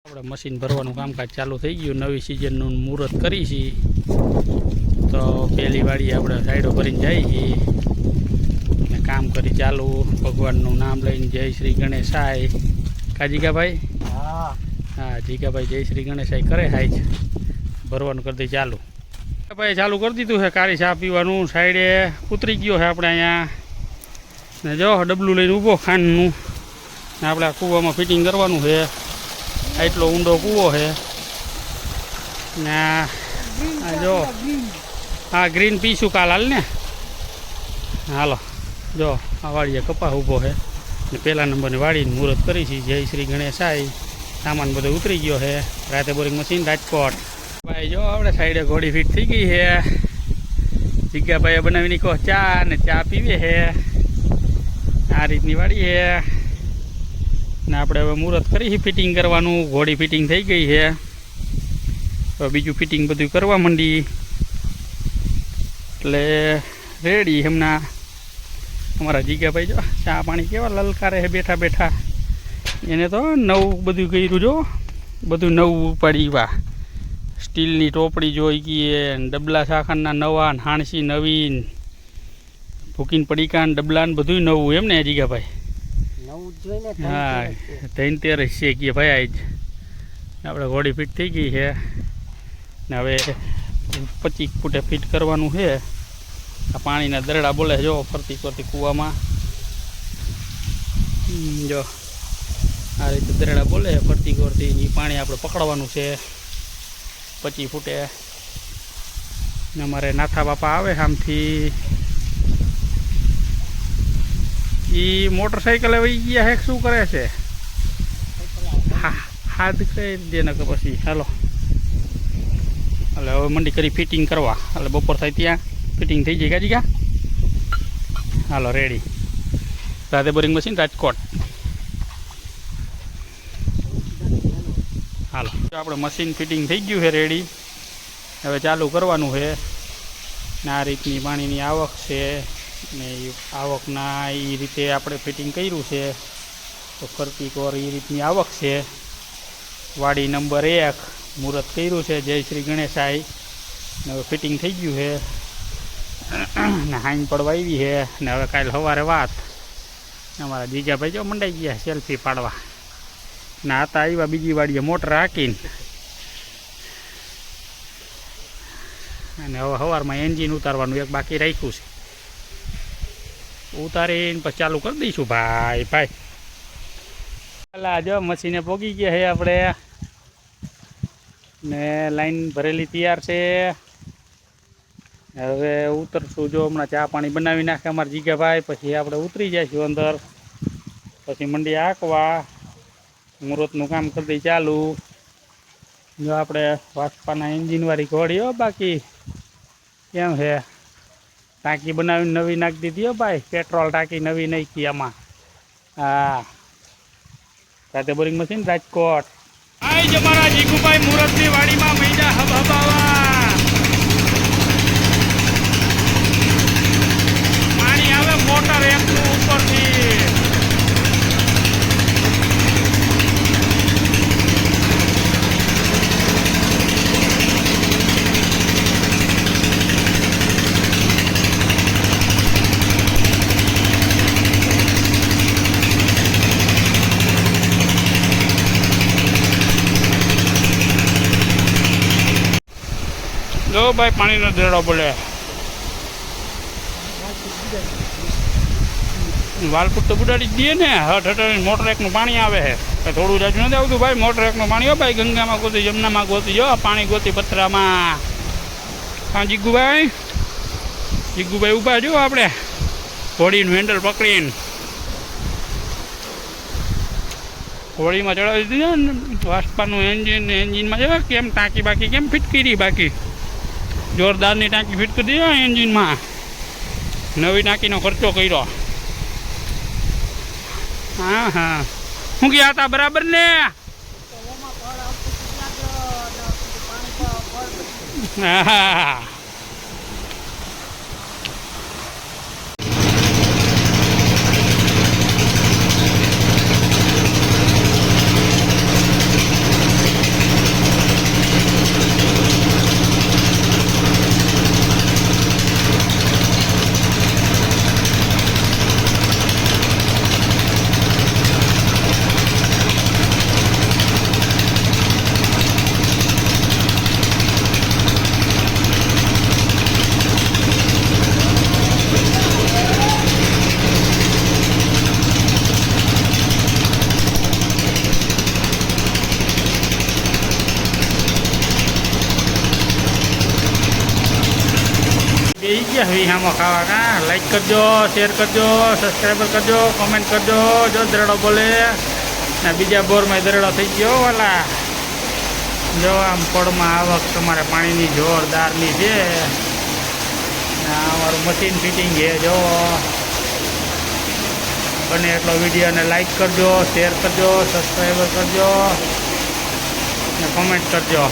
આપણે મશીન ભરવાનું કામકાજ ચાલુ થઈ ગયું. નવી સિઝનનું મુહૂર્ત કરી છે તો પહેલી વાડી આપણે સાઈડો ભરીને જઈએ છીએ ને કામ કરી ચાલુ. ભગવાનનું નામ લઈને જય શ્રી ગણેશાય. કા જીગાભાઈ? હા જીગાભાઈ જય શ્રી ગણેશાય કરે હાય છે. ભરવાનું કરી દઈ ચાલુ. ભાઈ ચાલુ કરી દીધું છે. કાળી ચા પીવાનું સાઈડે ઉતરી ગયો છે આપણે અહીંયા ને. જો ડબલું લઈને ઊભો ખાંડનું ને આપણે આ કૂવામાં ફિટિંગ કરવાનું છે. એટલો ઊંડો કૂવો છે ને આ જો હા ગ્રીન પીશું કાલ હાલ ને. હાલો જો આ વાડીએ કપા ઊભો છે ને પહેલા નંબરની વાડીને મુહૂર્ત કરી છે. જય શ્રી ગણેશાય. સામાન બધો ઉતરી ગયો છે. રાતે બોરિંગ મશીન રાજકોટ. ભાઈ જો આપણે સાઈડે ઘોડી ફિટ થઈ ગઈ છે. જીગાભાઈએ બનાવી નાખો ચા ને ચા પીવે છે. આ રીતની વાડી છે ને આપણે હવે મુહૂર્ત કરી ફિટિંગ કરવાનું. ઘોડી ફિટિંગ થઈ ગઈ છે. હવે બીજું ફિટિંગ બધું કરવા માંડી એટલે રેડી. હમણાં અમારા જીગાભાઈ જો ચા પાણી કેવા લલકારે છે બેઠા બેઠા. એને તો નવું બધું કર્યું જો. બધું નવું ઉપાડી. વાહ સ્ટીલની ટોપડી જોઈ ગઈ, ડબલા શાખાના નવા, હાણસી નવીન, ભૂકીન પડીકાન ડબલાન બધું નવું એમ ને જીગાભાઈ? હા 33 છે કે ભાઈ આજ આપણે ઘોડી ફિટ થઈ ગઈ છે ને હવે 25 ફૂટે ફિટ કરવાનું છે. આ પાણીના દરડા બોલે જો ફરતી ફરતી કૂવામાં. જો આ રીતે દરડા બોલે ફરતી ફરતી પાણી આપણે પકડવાનું છે 25 ફૂટે. ને અમારે નાથા બાપા આવે આમથી. એ મોટરસાઇકલ વહી ગયા હે શું કરે છે? હાથ કરી દે ને કે પછી હાલો એટલે હવે મંડી કરી ફિટિંગ કરવા. એટલે બપોર થાય ત્યાં ફિટિંગ થઈ જાય. કાજી કા હાલો રેડી. રાતે બોરિંગ મશીન રાજકોટ. હાલો આપણે મશીન ફિટિંગ થઈ ગયું છે રેડી. હવે ચાલુ કરવાનું છે ને આ રીતની પાણીની આવક છે ને આવકના એ રીતે આપણે ફિટિંગ કર્યું છે તો ફરતી કોર એ રીતની આવક છે. વાડી નંબર 1 મુહૂર્ત કર્યું છે. જય શ્રી ગણેશાય. ને હવે ફિટિંગ થઈ ગયું છે ને હાઈન પડવા આવી છે ને હવે કાલે સવારે વાત. અમારા જીગાભાઈ જો મંડાઈ ગયા સેલ્ફી પાડવા ને આતા આવ્યા બીજી વાડીએ મોટર હાકીને. અને હવે સવારમાં એન્જિન ઉતારવાનું એક બાકી રાખ્યું છે. ઉતારીને પછી ચાલુ કરી દઈશું ભાઈ. ભાઈ પેલા જો મશીને પોગી ગયા છે આપણે ને લાઈન ભરેલી તૈયાર છે. હવે ઉતરશું. જો હમણાં ચા પાણી બનાવી નાખે અમારા જીગાભાઈ પછી આપણે ઉતરી જઈશું અંદર. પછી મંડી આંકવા મુહૂર્તનું કામ કરી દઈ ચાલુ. જો આપણે વાસ્પાના એન્જિનવાળી ઘોડી હો. બાકી કેમ છે ટાંકી બનાવીને નવી નાખી દીધી હો ભાઈ. પેટ્રોલ ટાંકી નવી નાખી આમાં. હા રાતે બોરિંગ મશીન રાજકોટ. આઈ જ અમારા જીગુભાઈ મુહૂર્તની વાડીમાં મૈદા હબાવા. પાણી આવે મોટર એકનું ઉપરથી. જો ભાઈ પાણીનો દરડો બોલે. વાલપુટ તો બુડાડી જ દઈએ ને. હટ મોટર એકનું પાણી આવે છે થોડું જાજુ નથી આવતું ભાઈ. મોટર એકનું પાણી હો ભાઈ. ગંગામાં ગોતી, જમનામાં ગોતી, જો પાણી ગોતી પથરામાં. હા જીગુભાઈ ઊભા જો આપણે ઘોડીનું હેન્ડલ પકડીને ઘોડીમાં ચડાવી દીધી ને વાસ્પાનું એન્જિનમાં જો કેમ ટાંકી બાકી કેમ ફિટ કરી. બાકી જોરદારની ટાંકી ફિટ કરી દીધી એન્જિનમાં. નવી ટાંકીનો ખર્ચો કર્યો. હા હા શું ગયા હતા બરાબર ને? હા ગયા વિહામાં ખાવા કા લાઈક કરજો, શેર કરજો, સબસ્ક્રાઈબર કરજો, કોમેન્ટ કરજો. જો દરડો બોલે ને બીજા બોરમાં દરડો થઈ ગયો વાલા. જો આમ પડમાં આવક તમારે પાણીની જોરદારની છે. અમારું મશીન ફિટિંગ છે. જો બને એટલો વિડીયોને લાઈક કરજો, શેર કરજો, સબસ્ક્રાઈબર કરજો ને કોમેન્ટ કરજો.